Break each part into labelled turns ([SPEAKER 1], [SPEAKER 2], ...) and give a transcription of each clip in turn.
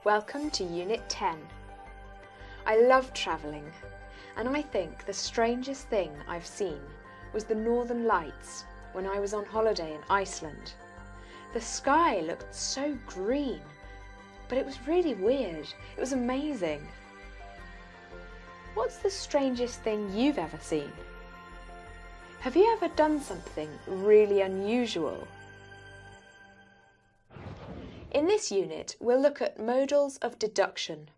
[SPEAKER 1] Welcome to Unit 10. I love travelling, and I think the strangest thing I've seen was the Northern Lights when I was on holiday in Iceland. The sky looked so green, but it was really weird. It was amazing. What's the strangest thing you've ever seen? Have you ever done something really unusual? In this unit, we'll look at modals of deduction,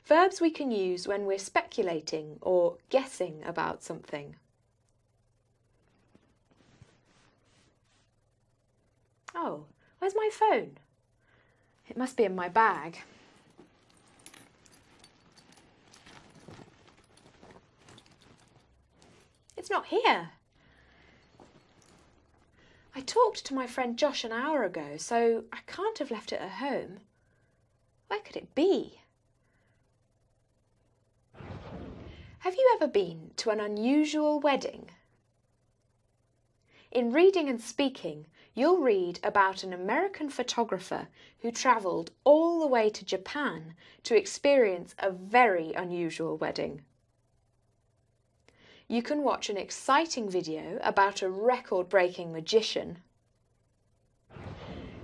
[SPEAKER 1] verbs we can use when we're speculating or guessing about something. Oh, where's my phone? It must be in my bag. It's not here. I talked to my friend Josh an hour ago, so I can't have left it at home. Where could it be? Have you ever been to an unusual wedding? In Reading and Speaking, you'll read about an American photographer who travelled all the way to Japan to experience a very unusual wedding. You can watch an exciting video about a record-breaking magician.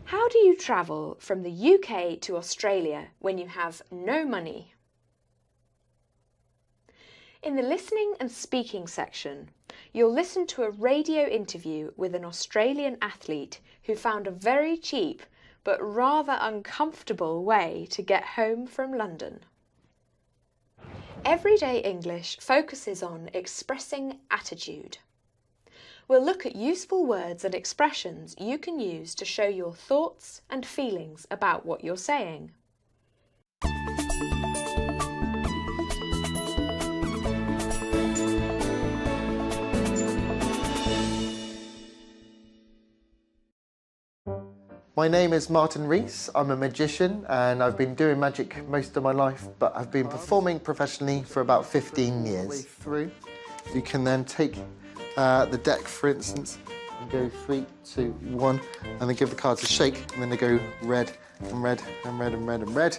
[SPEAKER 1] How do you travel from the UK to Australia when you have no money? In the listening and speaking section, you'll listen to a radio interview with an Australian athlete who found a very cheap but rather uncomfortable way to get home from London. Everyday English focuses on expressing attitude. We'll look at useful words and expressions you can use to show your thoughts and feelings about what you're saying.
[SPEAKER 2] My name is Martin Rees. I'm a magician and I've been doing magic most of my life, but I've been performing professionally for about 15 years. Through. You can then take the deck, for instance, and go 3, 2, 1, and then give the cards a shake, and then they go red and red and red and red and red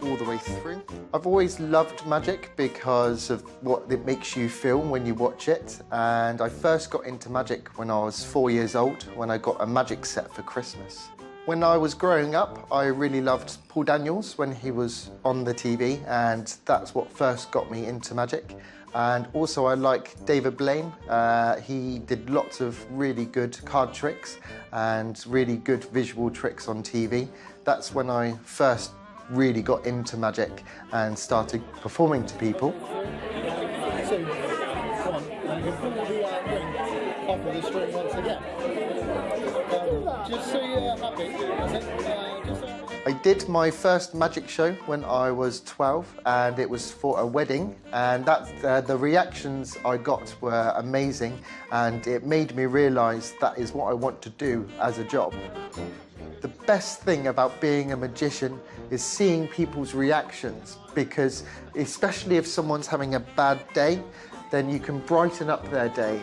[SPEAKER 2] all the way through. I've always loved magic because of what it makes you feel when you watch it, and I first got into magic when I was 4 years old, when I got a magic set for Christmas. When I was growing up, I really loved Paul Daniels when he was on the TV, and that's what first got me into magic. And also I like David Blaine. He did lots of really good card tricks and really good visual tricks on TV. That's when I first really got into magic and started performing to people.
[SPEAKER 3] So, come on, you can pull the ring off of the string once again. Just so you're happy,
[SPEAKER 2] I did my first magic show when I was 12, and it was for a wedding, and the reactions I got were amazing, and it made me realise that is what I want to do as a job. The best thing about being a magician is seeing people's reactions, because especially if someone's having a bad day, then you can brighten up their day.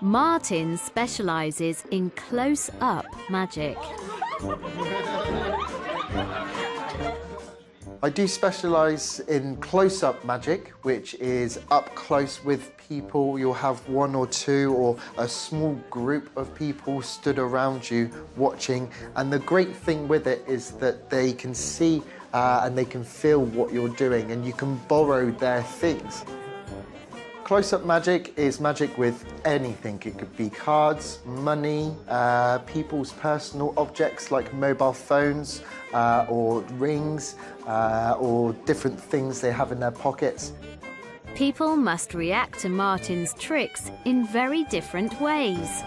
[SPEAKER 4] Martin specialises in close-up magic.
[SPEAKER 2] I do specialise in close-up magic, which is up close with people. You'll have 1 or 2 or a small group of people stood around you watching, and the great thing with it is that they can see and they can feel what you're doing, and you can borrow their things. Close-up magic is magic with anything. It could be cards, money, people's personal objects like mobile phones or rings or different things they have in their pockets.
[SPEAKER 4] People must react to Martin's tricks in very different ways.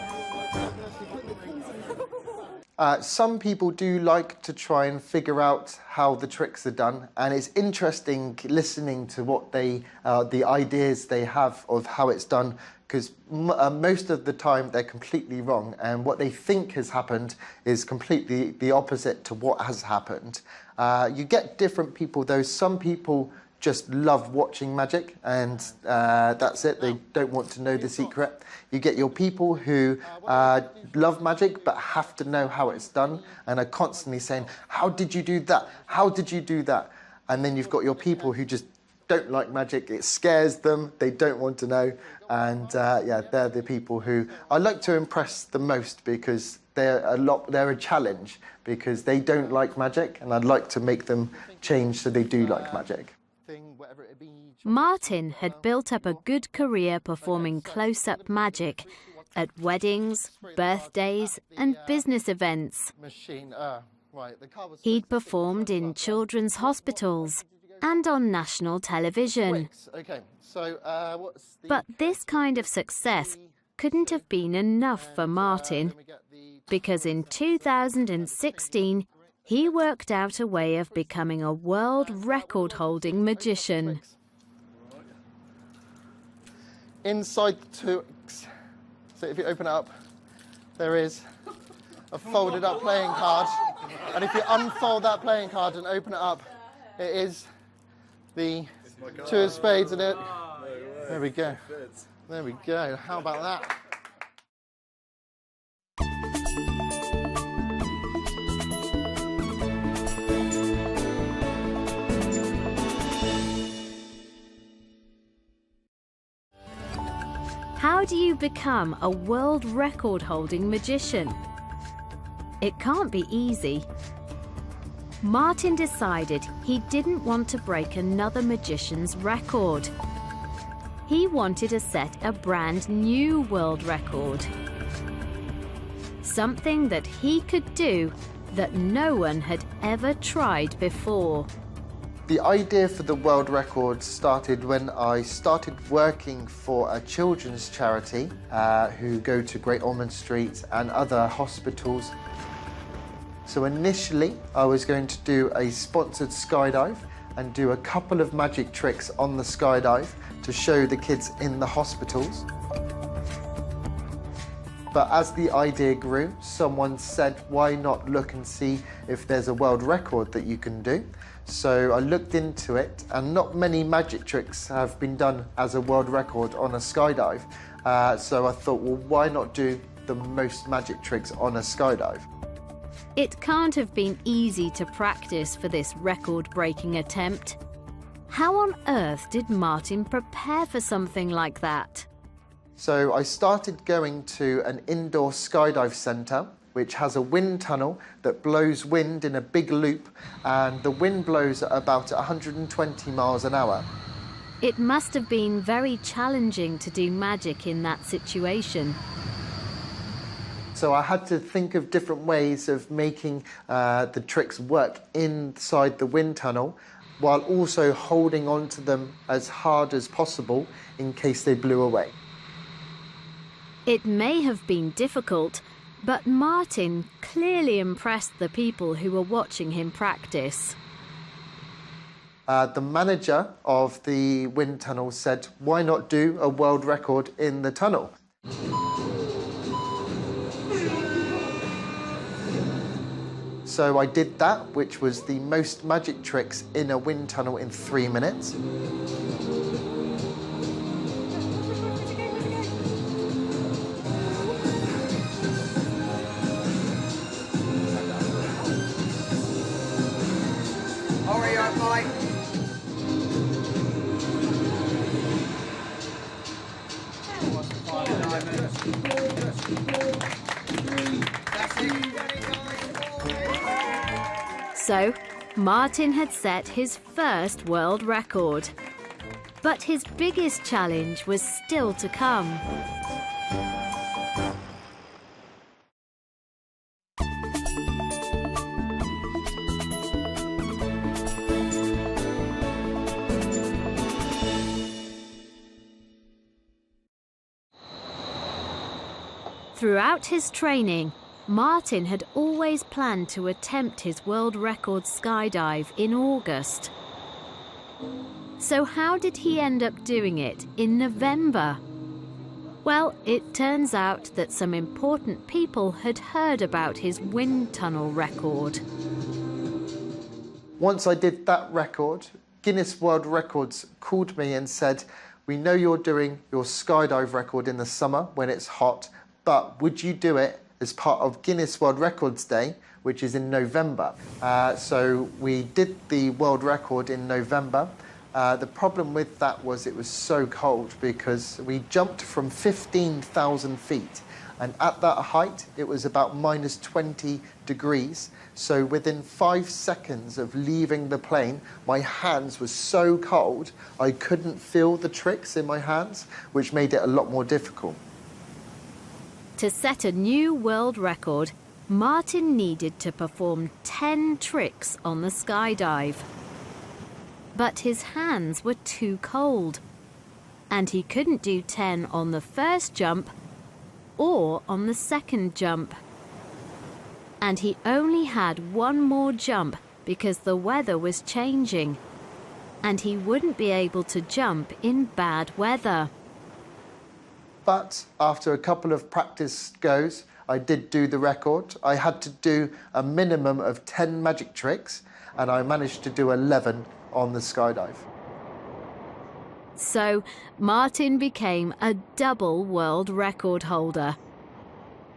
[SPEAKER 2] Some people do like to try and figure out how the tricks are done, and it's interesting listening to what the ideas they have of how it's done, because most of the time they're completely wrong, and what they think has happened is completely the opposite to what has happened. You get different people though. Some people just love watching magic, and that's it. They don't want to know the secret. You get your people who love magic but have to know how it's done and are constantly saying, how did you do that? How did you do that? And then you've got your people who just don't like magic. It scares them. They don't want to know. And yeah, they're the people who I like to impress the most, because they're a challenge, because they don't like magic, and I'd like to make them change so they do like magic.
[SPEAKER 4] Martin had built up a good career performing close-up magic at weddings, birthdays and business events. He'd performed in children's hospitals and on national television. But this kind of success couldn't have been enough for Martin, because in 2016 he worked out a way of becoming a world record-holding magician.
[SPEAKER 2] Inside the tricks, so if you open it up, there is a folded up playing card, and if you unfold that playing card and open it up, it is the two of spades in it. There we go. There we go. How about that?
[SPEAKER 4] How do you become a world record-holding magician? It can't be easy. Martin decided he didn't want to break another magician's record. He wanted to set a brand new world record. Something that he could do that no one had ever tried before.
[SPEAKER 2] The idea for the world record started when I started working for a children's charity who go to Great Ormond Street and other hospitals. So initially I was going to do a sponsored skydive and do a couple of magic tricks on the skydive to show the kids in the hospitals. But as the idea grew, someone said, why not look and see if there's a world record that you can do? So I looked into it, and not many magic tricks have been done as a world record on a skydive. So I thought, well, why not do the most magic tricks on a skydive?
[SPEAKER 4] It can't have been easy to practice for this record-breaking attempt. How on earth did Martin prepare for something like that?
[SPEAKER 2] So I started going to an indoor skydive centre, which has a wind tunnel that blows wind in a big loop, and the wind blows at about 120 miles an hour.
[SPEAKER 4] It must have been very challenging to do magic in that situation.
[SPEAKER 2] So I had to think of different ways of making the tricks work inside the wind tunnel, while also holding on to them as hard as possible in case they blew away.
[SPEAKER 4] It may have been difficult, but Martin clearly impressed the people who were watching him practice.
[SPEAKER 2] The manager of the wind tunnel said, why not do a world record in the tunnel? So I did that, which was the most magic tricks in a wind tunnel in 3 minutes.
[SPEAKER 5] Hurry up, Mike.
[SPEAKER 4] So, Martin had set his first world record. But his biggest challenge was still to come. Throughout his training, Martin had always planned to attempt his world record skydive in August. So how did he end up doing it in November? Well, it turns out that some important people had heard about his wind tunnel record.
[SPEAKER 2] Once I did that record, Guinness World Records called me and said, we know you're doing your skydive record in the summer when it's hot, but would you do it as part of Guinness World Records Day, which is in November? So we did the world record in November. The problem with that was it was so cold because we jumped from 15,000 feet, and at that height it was about minus 20 degrees. So within 5 seconds of leaving the plane, my hands were so cold I couldn't feel the tricks in my hands, which made it a lot more difficult.
[SPEAKER 4] To set a new world record, Martin needed to perform 10 tricks on the skydive. But his hands were too cold, and he couldn't do 10 on the first jump or on the second jump. And he only had one more jump because the weather was changing, and he wouldn't be able to jump in bad weather.
[SPEAKER 2] But after a couple of practice goes, I did do the record. I had to do a minimum of 10 magic tricks, and I managed to do 11 on the skydive.
[SPEAKER 4] So Martin became a double world record holder,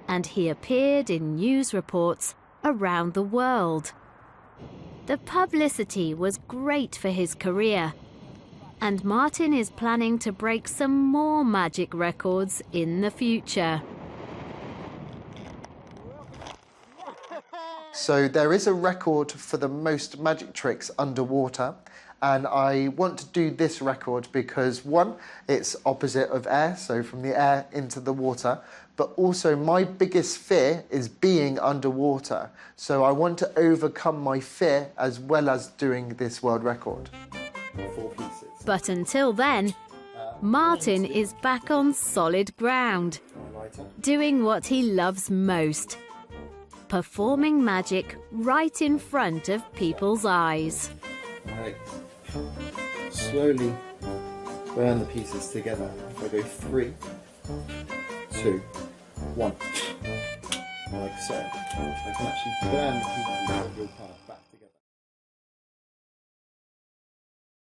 [SPEAKER 4] and he appeared in news reports around the world. The publicity was great for his career, and Martin is planning to break some more magic records in the future.
[SPEAKER 2] So there is a record for the most magic tricks underwater, and I want to do this record because, one, it's opposite of air, so from the air into the water, but also my biggest fear is being underwater. So I want to overcome my fear as well as doing this world record.
[SPEAKER 3] 4 pieces.
[SPEAKER 4] But until then, Martin is back on solid ground, doing what he loves most: performing magic right in front of people's eyes.
[SPEAKER 3] Right. Slowly burn the pieces together. If I go 3, 2, 1, like so, I can actually burn the pieces of your part back.